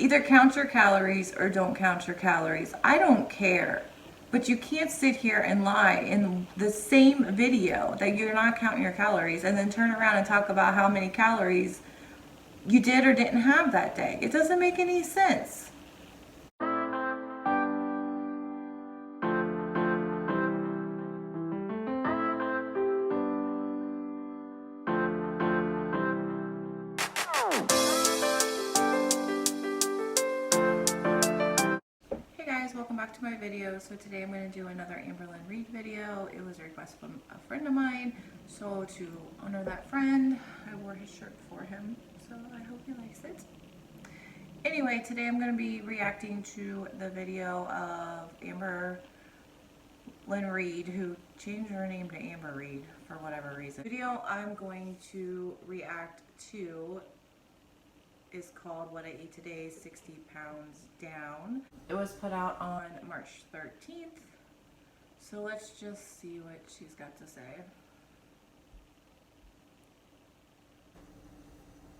Either count your calories or don't count your calories. I don't care. But you can't sit here and lie in the same video that you're not counting your calories and then turn around and talk about how many calories you did or didn't have that day. It doesn't make any sense. Welcome back to my video. So today I'm going to do another Amber Lynn Reid video. It was a request from a friend of mine, so to honor that friend, I wore his shirt for him, so I hope he likes it. Anyway, today I'm going to be reacting to the video of Amber Lynn Reid, who changed her name to Amber Reid for whatever reason. The video I'm going to react to is called What I Ate Today, 60 Pounds Down. It was put out on March 13th. So let's just see what she's got to say.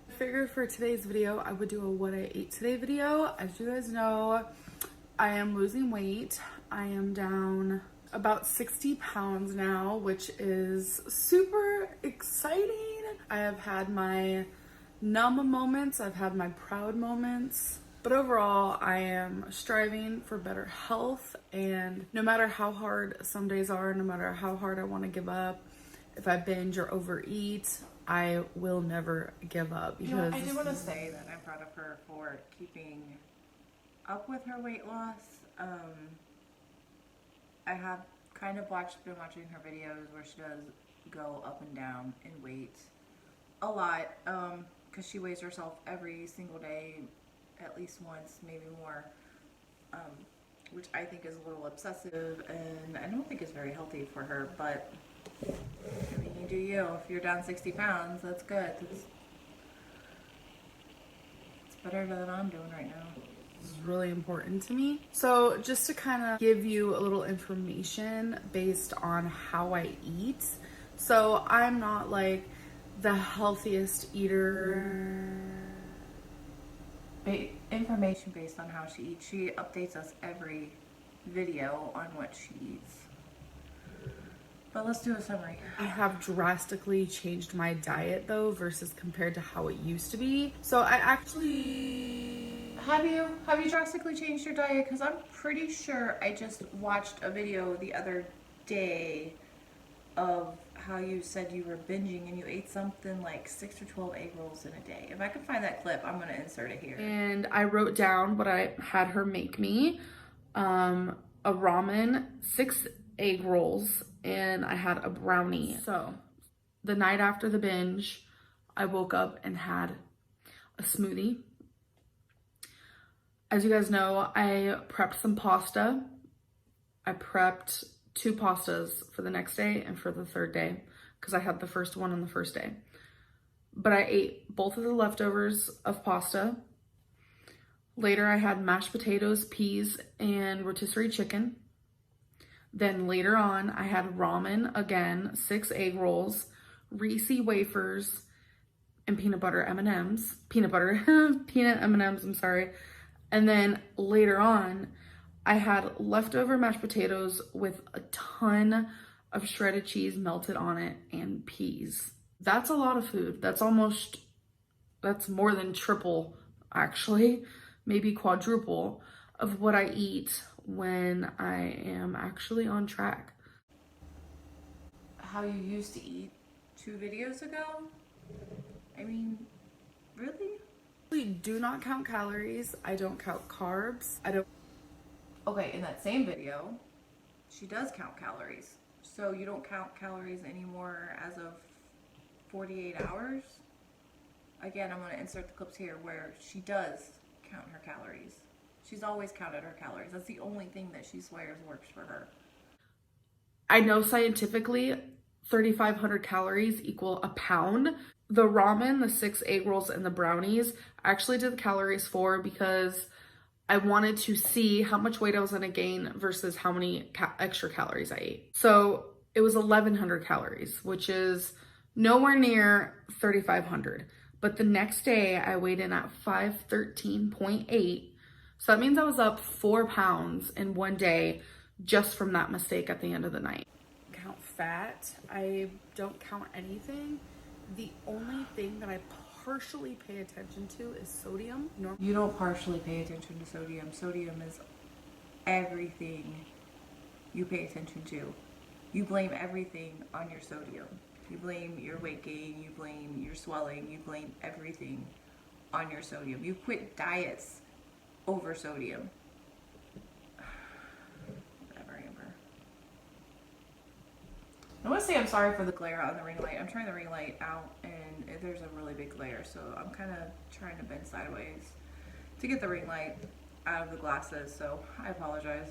I figured for today's video, I would do a What I Ate Today video. As you guys know, I am losing weight. I am down about 60 pounds now, which is super exciting. I have had my numb moments, I've had my proud moments, but overall I am striving for better health, and no matter how hard some days are, no matter how hard I want to give up, if I binge or overeat, I will never give up. Because you know, I do want to say that I'm proud of her for keeping up with her weight loss. I have kind of been watching her videos where she does go up and down in weight a lot, because she weighs herself every single day, at least once, maybe more, which I think is a little obsessive, and I don't think is very healthy for her, but I mean, you do you. If you're down 60 pounds, that's good. It's better than I'm doing right now. This is really important to me. So just to kind of give you a little information based on how I eat. So I'm not like the healthiest eater. Information based on how she eats. She updates us every video on what she eats. But let's do a summary. I have drastically changed my diet though versus compared to how it used to be. So I actually... Have you drastically changed your diet? Because I'm pretty sure I just watched a video the other day of how you said you were binging and you ate something like 6 or 12 egg rolls in a day. If I can find that clip, I'm going to insert it here. And I wrote down what I had her make me. A ramen, 6 egg rolls, and I had a brownie. So the night after the binge, I woke up and had a smoothie. As you guys know, I prepped some pasta. I prepped 2 pastas for the next day and for the third day, because I had the first one on the first day. But I ate both of the leftovers of pasta. Later I had mashed potatoes, peas, and rotisserie chicken. Then later on I had ramen again, 6 egg rolls, Reese wafers, and peanut M&Ms, I'm sorry. And then later on I had leftover mashed potatoes with a ton of shredded cheese melted on it and peas. That's a lot of food. That's more than triple, actually, maybe quadruple of what I eat when I am actually on track. How you used to eat 2 videos ago? I mean, really? I do not count calories. I don't count carbs. Okay, in that same video, she does count calories. So you don't count calories anymore as of 48 hours? Again, I'm going to insert the clips here where she does count her calories. She's always counted her calories. That's the only thing that she swears works for her. I know scientifically 3,500 calories equal a pound. The ramen, the 6 egg rolls, and the brownies, I actually did the calories for because I wanted to see how much weight I was going to gain versus how many extra calories I ate. So it was 1,100 calories, which is nowhere near 3,500. But the next day I weighed in at 513.8. So that means I was up 4 pounds in one day just from that mistake at the end of the night. Count fat. I don't count anything. The only thing that I partially pay attention to is sodium. You don't partially pay attention to sodium. Sodium is everything you pay attention to. You blame everything on your sodium. You blame your weight gain, you blame your swelling, you blame everything on your sodium. You quit diets over sodium. Whatever, Amber. I want to say I'm sorry for the glare on the ring light. I'm trying the ring light out and there's a really big glare, so I'm kind of trying to bend sideways to get the ring light out of the glasses, so I apologize.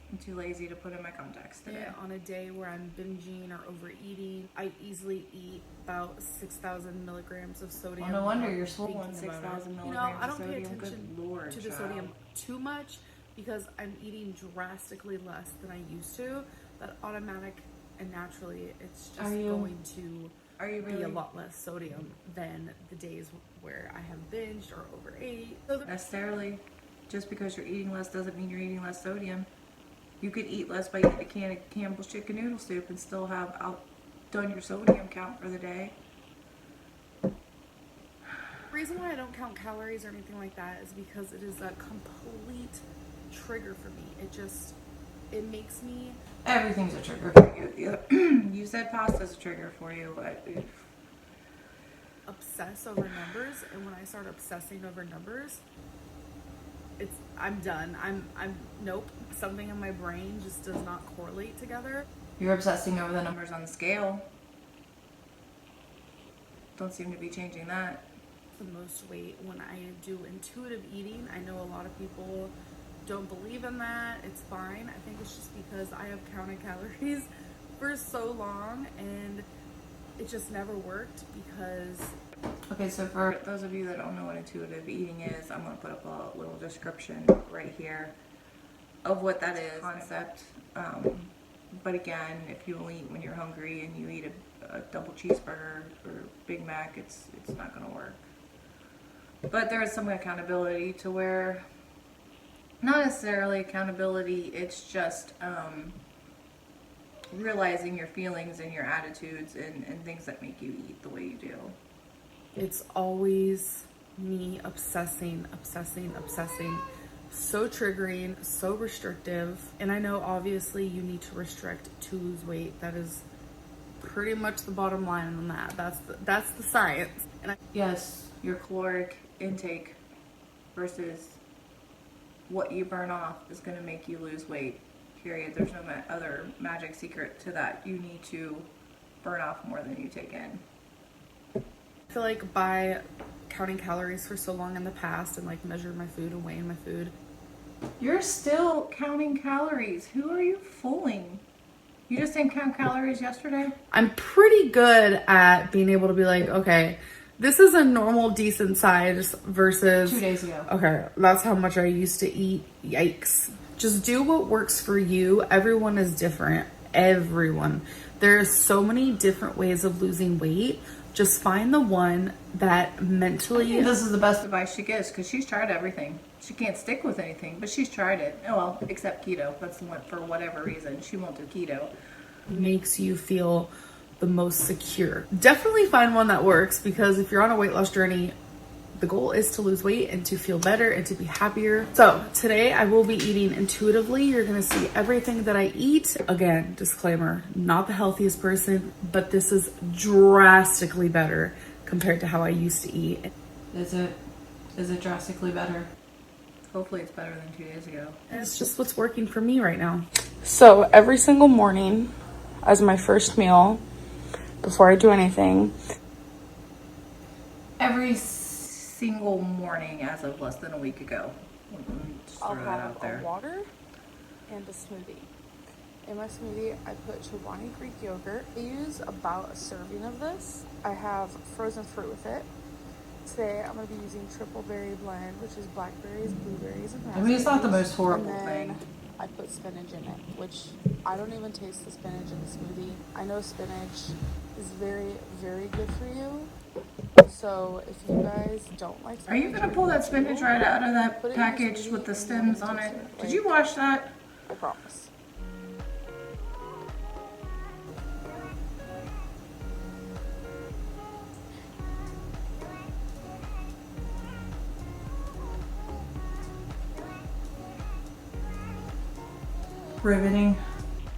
I'm too lazy to put in my contacts today. Yeah, on a day where I'm binging or overeating, I easily eat about 6,000 milligrams of sodium. Oh, no wonder you're swollen. 6,000 milligrams. You know, I don't of pay sodium. attention Good Lord, to the sodium too much because I'm eating drastically less than I used to. That automatic and naturally, it's just going to be a lot less sodium than the days where I have binged or overate. So necessarily, just because you're eating less doesn't mean you're eating less sodium. You could eat less by eating a can of Campbell's chicken noodle soup and still have outdone your sodium count for the day. The reason why I don't count calories or anything like that is because it is a complete trigger for me. It makes me... Everything's a trigger for you. You said pasta's a trigger for you. Obsess over numbers, and when I start obsessing over numbers, I'm done. Nope. Something in my brain just does not correlate together. You're obsessing over the numbers on the scale. Don't seem to be changing that. The most weight when I do intuitive eating. I know a lot of people don't believe in that. It's fine. I think it's just because I have counted calories for so long and it just never worked because... Okay, so for those of you that don't know what intuitive eating is, I'm going to put up a little description right here of what that is. Concept. But again, if you only eat when you're hungry and you eat a double cheeseburger or Big Mac, it's not going to work. But there is some accountability to where, not necessarily accountability, it's just realizing your feelings and your attitudes and things that make you eat the way you do. It's always me obsessing. So triggering, so restrictive. And I know obviously you need to restrict to lose weight. That is pretty much the bottom line on that. That's the science. Yes, your caloric intake versus what you burn off is going to make you lose weight. Period. There's no other magic secret to that. You need to burn off more than you take in. I feel like by counting calories for so long in the past and like measuring my food and weighing my food. You're still counting calories. Who are you fooling? You just didn't count calories yesterday? I'm pretty good at being able to be like, okay, this is a normal decent size versus 2 days ago. Okay, that's how much I used to eat. Yikes. Just do what works for you. Everyone is different. Everyone. There's so many different ways of losing weight. Just find the one that mentally... This is the best advice she gives because she's tried everything. She can't stick with anything, but she's tried it. Oh, well, except keto. That's the one for whatever reason. She won't do keto. Makes you feel the most secure. Definitely find one that works because if you're on a weight loss journey, the goal is to lose weight and to feel better and to be happier. So today I will be eating intuitively. You're gonna see everything that I eat. Again, disclaimer, not the healthiest person, but this is drastically better compared to how I used to eat. Is it drastically better? Hopefully it's better than 2 days ago. It's just what's working for me right now. So every single morning as my first meal, before I do anything. Every single morning as of less than a week ago. Just I'll throw that out have there. a water and a smoothie. In my smoothie, I put Chobani Greek yogurt. I use about a serving of this. I have frozen fruit with it. Today, I'm going to be using triple berry blend, which is blackberries, blueberries, and raspberries. I mean, it's not the most horrible and then thing. I put spinach in it, which I don't even taste the spinach in the smoothie. I know spinach is very, very good for you. So if you guys don't like Are you gonna pull that spinach right out of that put it in your package smoothie with the and stems you'll on taste it? it. Did you wash that? I promise. Riveting.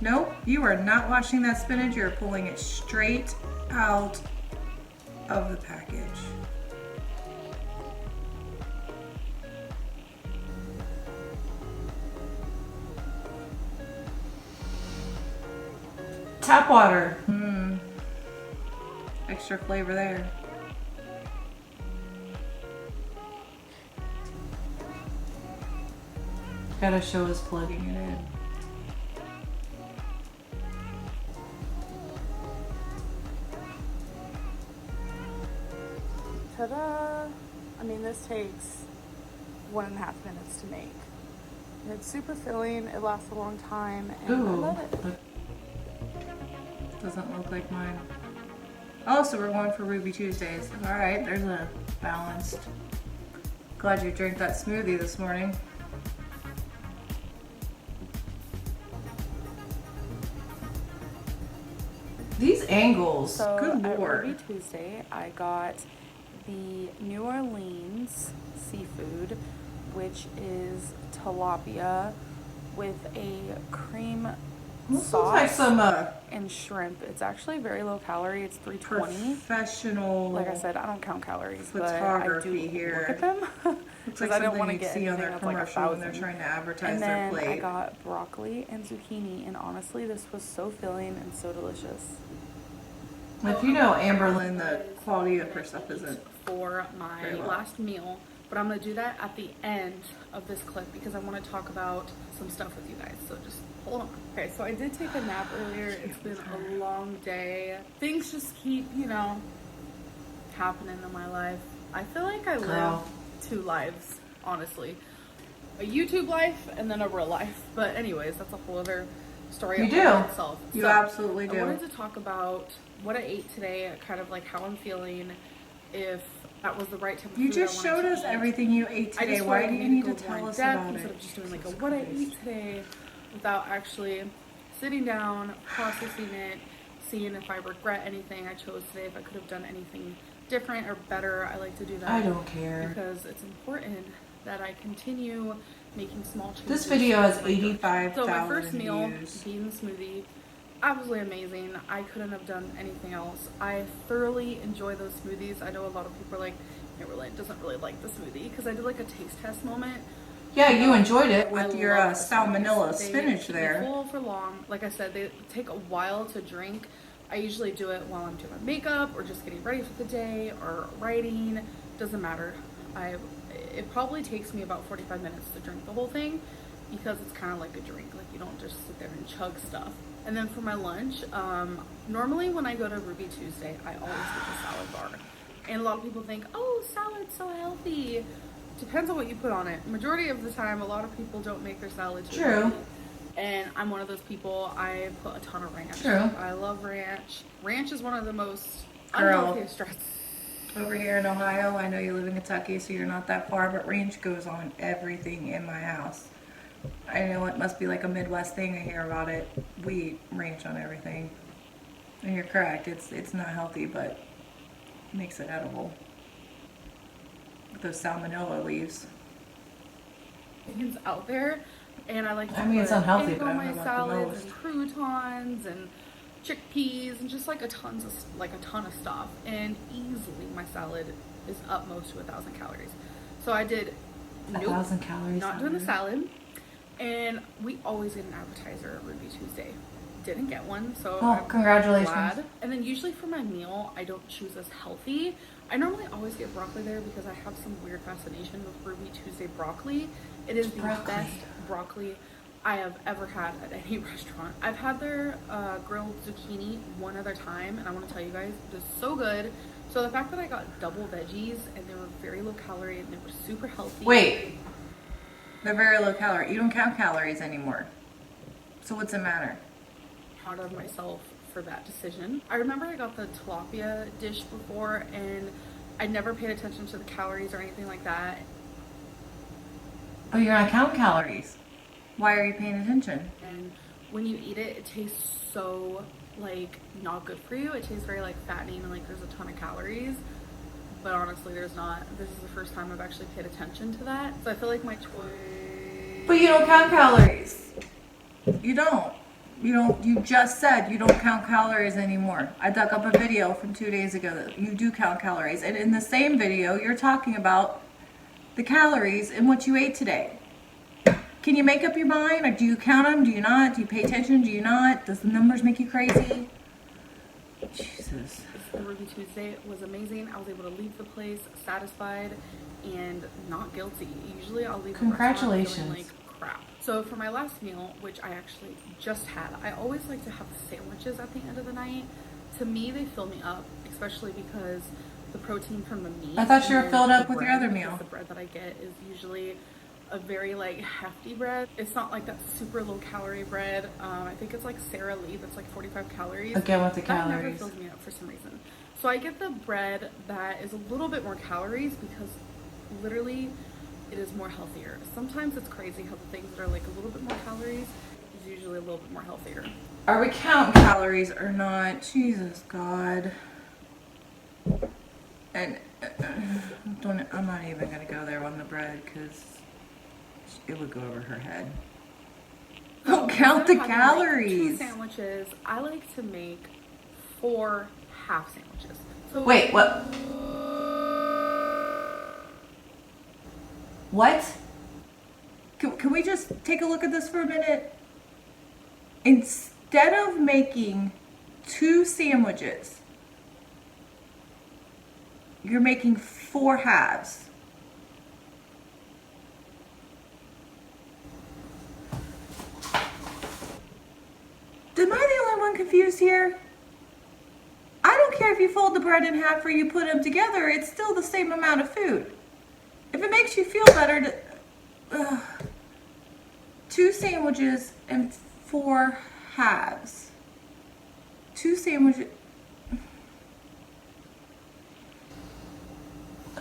Nope, you are not washing that spinach. You're pulling it straight out of the package. Tap water. Extra flavor there. Gotta show us plugging it in. Ta-da! I mean, this takes 1.5 minutes to make. And it's super filling, it lasts a long time, and I love it. Doesn't look like mine. Oh, so we're going for Ruby Tuesdays. All right, there's a balanced. Glad you drank that smoothie this morning. These angles, So good at lord. Ruby Tuesday, I got the New Orleans seafood, which is tilapia with a cream This looks like sauce some and shrimp. It's actually very low calorie. It's 320. professional. Like I said, I don't count calories, but I do photography here. look at them Looks because like I don't something want to you'd get see on anything their that's like commercial when they're 1,000. trying to advertise And their then plate. I got broccoli and zucchini, and honestly, this was so filling and so delicious. If you know Amber Lynn, the quality of her stuff isn't. For my Very well. last meal, but I'm gonna do that at the end of this clip because I want to talk about some stuff with you guys. So just hold on. Okay, so I did take a nap earlier. It's been a long day. Things just keep, happening in my life. I feel like I live 2 lives, honestly. A YouTube life and then a real life. But anyways, that's a whole other story You all by do. itself. You So, absolutely do. I wanted to talk about what I ate today, kind of like how I'm feeling, if that was the right type of food You just I wanted showed to us eat. everything you ate I today. just Why wanted do you maybe need to go more tell in us depth about instead it? of just doing like a Jesus what I Christ. ate today without actually sitting down, processing it, seeing if I regret anything I chose today, if I could have done anything different or better. I like to do that. I don't care. Because it's important that I continue making small changes. This video has in my direction. 85,000 So my first meal, views. bean smoothie, absolutely amazing. I couldn't have done anything else. I thoroughly enjoy those smoothies. I know a lot of people are like, Amber Lynn doesn't really like the smoothie because I did like a taste test moment. Yeah, you enjoyed it I with your love salmonella smoothies. They spinach keep me there. full for long. Like I said, they take a while to drink. I usually do it while I'm doing my makeup or just getting ready for the day or writing. Doesn't matter. It probably takes me about 45 minutes to drink the whole thing because it's kind of like a drink. Like you don't just sit there and chug stuff. And then for my lunch, normally when I go to Ruby Tuesday, I always get the salad bar. And a lot of people think, oh, salad's so healthy. Depends on what you put on it. Majority of the time, a lot of people don't make their salad too True. healthy. And I'm one of those people. I put a ton of ranch. True. I love ranch. Ranch is one of the most Girl. unhealthiest dressings. Over here in Ohio, I know you live in Kentucky, so you're not that far, but ranch goes on everything in my house. I know it must be like a Midwest thing. I hear about it. We eat ranch on everything. And you're correct. It's not healthy, but it makes it edible. With those salmonella leaves. It's out there, and I like to I mean, it's unhealthy, egg but I on don't my know about the salads most. and croutons and chickpeas and just like a ton of stuff. And easily my salad is up most to 1,000 calories. So I did 1,000 calories. not doing the salad, and we always get an appetizer at Ruby Tuesday. Didn't get one, so Oh, I'm congratulations. glad. And then usually for my meal, I don't choose as healthy. I normally always get broccoli there because I have some weird fascination with Ruby Tuesday broccoli. It is the Broccoli. best broccoli I have ever had at any restaurant. I've had their grilled zucchini one other time, and I want to tell you guys, it is so good. So the fact that I got double veggies and they were very low calorie and they were super healthy. Wait. They're very low calorie. You don't count calories anymore. So what's the matter? Proud of myself for that decision. I remember I got the tilapia dish before and I never paid attention to the calories or anything like that. But you're not counting calories. Why are you paying attention? And when you eat it, it tastes so like not good for you. It tastes very like fattening and like there's a ton of calories. But honestly, there's not. This is the first time I've actually paid attention to that. So I feel like my choice. But you don't count calories. You don't. You just said you don't count calories anymore. I dug up a video from 2 days ago that you do count calories. And in the same video, you're talking about the calories in what you ate today. Can you make up your mind? Or do you count them? Do you not? Do you pay attention? Do you not? Does the numbers make you crazy? Jesus. The Ruby Tuesday was amazing. I was able to leave the place satisfied and not guilty. Usually I'll leave the restaurant feeling like crap. So for my last meal, which I actually just had, I always like to have sandwiches at the end of the night. To me, they fill me up, especially because the protein from the meat. I thought you were filled up with your other meal. The bread that I get is usually a very like hefty bread. It's not like that super low calorie bread. I think it's like Sara Lee, that's like 45 calories. Again with the that calories. never fills me up for some reason. So I get the bread that is a little bit more calories because literally it is more healthier. Sometimes it's crazy how the things that are like a little bit more calories is usually a little bit more healthier. Are we counting calories or not? Jesus God. And I'm not even gonna go there on the bread because it would go over her head. Don't count the calories. Like 2 sandwiches. I like to make 4 half sandwiches. So wait, what? What? Can we just take a look at this for a minute? Instead of making 2 sandwiches, you're making 4 halves. Am I the only one confused here? I don't care if you fold the bread in half or you put them together, it's still the same amount of food. If it makes you feel better to... 2 sandwiches and 4 halves. 2 sandwiches...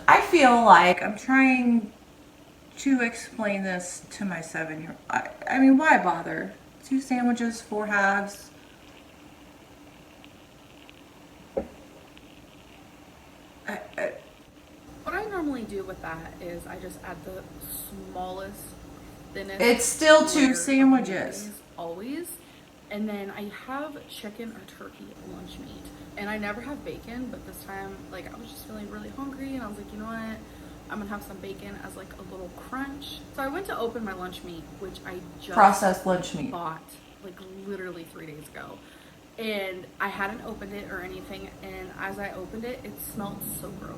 I feel like I'm trying to explain this to my 7-year-old. I mean, why bother? 2 sandwiches, 4 halves. What I normally do with that is I just add the smallest, thinnest. It's still 2 layer of sandwiches. mayonnaise, always. And then I have chicken or turkey lunch meat. And I never have bacon, but this time, like, I was just feeling really hungry and I was like, you know what? I'm gonna have some bacon as like a little crunch. So I went to open my lunch meat, which I just Processed lunch meat. bought like literally 3 days ago. And I hadn't opened it or anything, and as I opened it, it smelled so gross.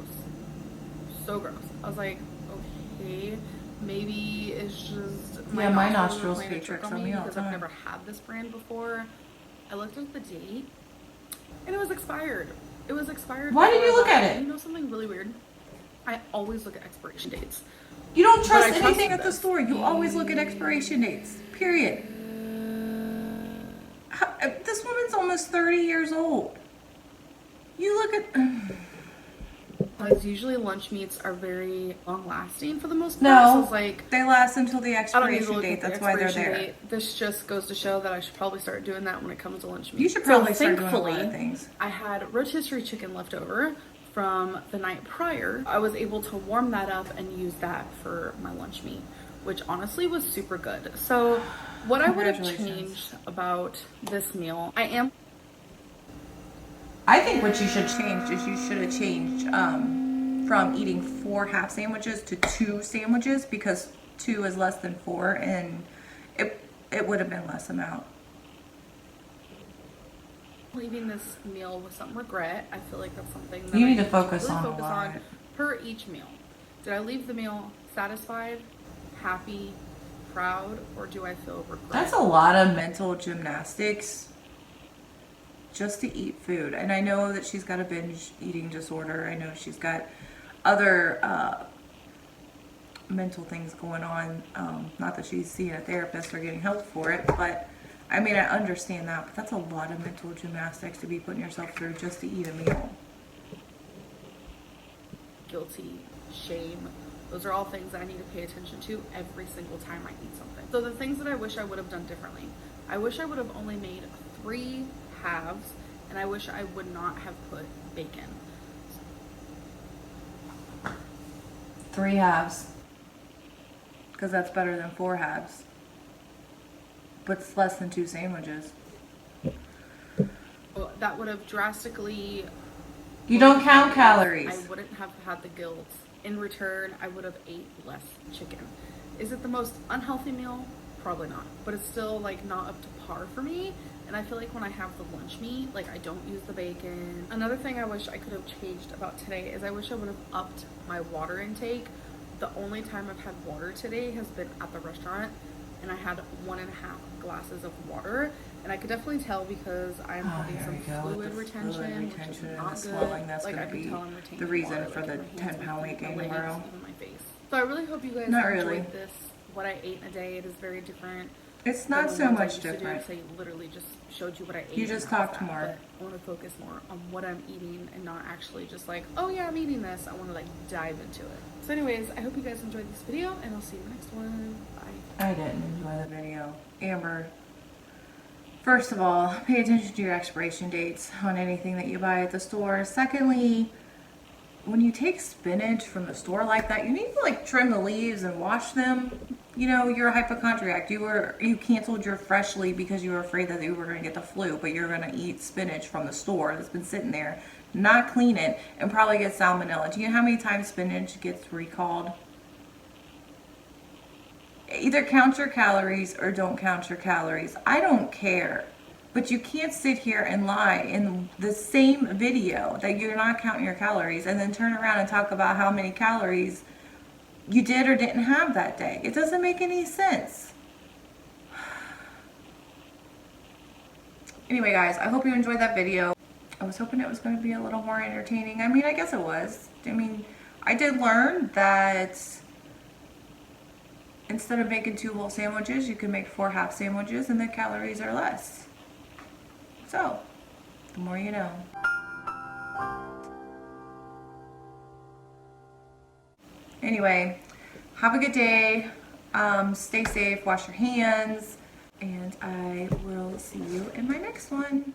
So gross. I was like, okay, maybe it's just my nostrils nostrils playing a pay trick tricks on on me me all the because I've time. never had this brand before. I looked at the date and it was expired. It was expired. Why didn't you before look I at bought it? You know something really weird? I always look at expiration dates. You don't trust But I anything trusted at the this. store. You always look at expiration dates. Period. This woman's almost 30 years old. You look at... Because usually lunch meats are very long lasting for the most part. No, So it's like, they last until the I don't need to expiration look date. at the That's why they're expiration there. date. This just goes to show that I should probably start doing that when it comes to lunch meat. You should probably so start doing a lot thankfully, of things. I had rotisserie chicken left over from the night prior. I was able to warm that up and use that for my lunch meat, which honestly was super good. So what I would have changed about this meal, I think what you should change is you should have changed from eating 4 half sandwiches to 2 sandwiches, because 2 is less than 4, and it would have been less amount. leaving this meal with some regret. I feel like that's something that You need I to focus really on a focus lot. on per each meal. Did I leave the meal satisfied, happy, proud, or do I feel regret? That's a lot of mental gymnastics just to eat food. And I know that she's got a binge eating disorder. I know she's got other mental things going on. Not that she's seeing a therapist or getting help for it, but I mean, I understand that, but that's a lot of mental gymnastics to be putting yourself through just to eat a meal. Guilty, shame. Those are all things that I need to pay attention to every single time I eat something. So the things that I wish I would have done differently. I wish I would have only made 3 halves, and I wish I would not have put bacon. 3 halves. Because that's better than 4 halves. But it's less than 2 sandwiches. Well, that would have drastically... You don't count calories. I wouldn't have had the guilt. In return, I would have ate less chicken. Is it the most unhealthy meal? Probably not. But it's still like not up to par for me. And I feel like when I have the lunch meat, like I don't use the bacon. Another thing I wish I could have changed about today is I wish I would have upped my water intake. The only time I've had water today has been at the restaurant, and I had 1.5 glasses of water. And I could definitely tell because I'm having some fluid retention, which is not swelling. good. That's like going I to can be tell I'm retaining the reason water, for like, the in my hands, 10-pound my weight feet, gain my legs, tomorrow. even my face. So I really hope you guys Not enjoyed really. this. What I ate in a day, it is very different. It's than not the so ones I much used to do, different. so I literally just showed you what I ate. You just and how talked fat, more. but I want to focus more on what I'm eating and not actually just like, oh yeah, I'm eating this. I want to like dive into it. So anyways, I hope you guys enjoyed this video, and I'll see you in the next one. Bye. I didn't enjoy the video. Amber, first of all, pay attention to your expiration dates on anything that you buy at the store. Secondly, when you take spinach from the store like that, you need to like trim the leaves and wash them. You know, you're a hypochondriac. You canceled your Freshly because you were afraid that you were going to get the flu, but you're going to eat spinach from the store that's been sitting there, not clean it, and probably get salmonella. Do you know how many times spinach gets recalled? Either count your calories or don't count your calories. I don't care. But you can't sit here and lie in the same video that you're not counting your calories and then turn around and talk about how many calories you did or didn't have that day. It doesn't make any sense. Anyway, guys, I hope you enjoyed that video. I was hoping it was going to be a little more entertaining. I mean, I guess it was. I mean, I did learn that instead of making 2 whole sandwiches, you can make 4 half sandwiches and the calories are less. So, the more you know. Anyway, have a good day. Stay safe, wash your hands, and I will see you in my next one.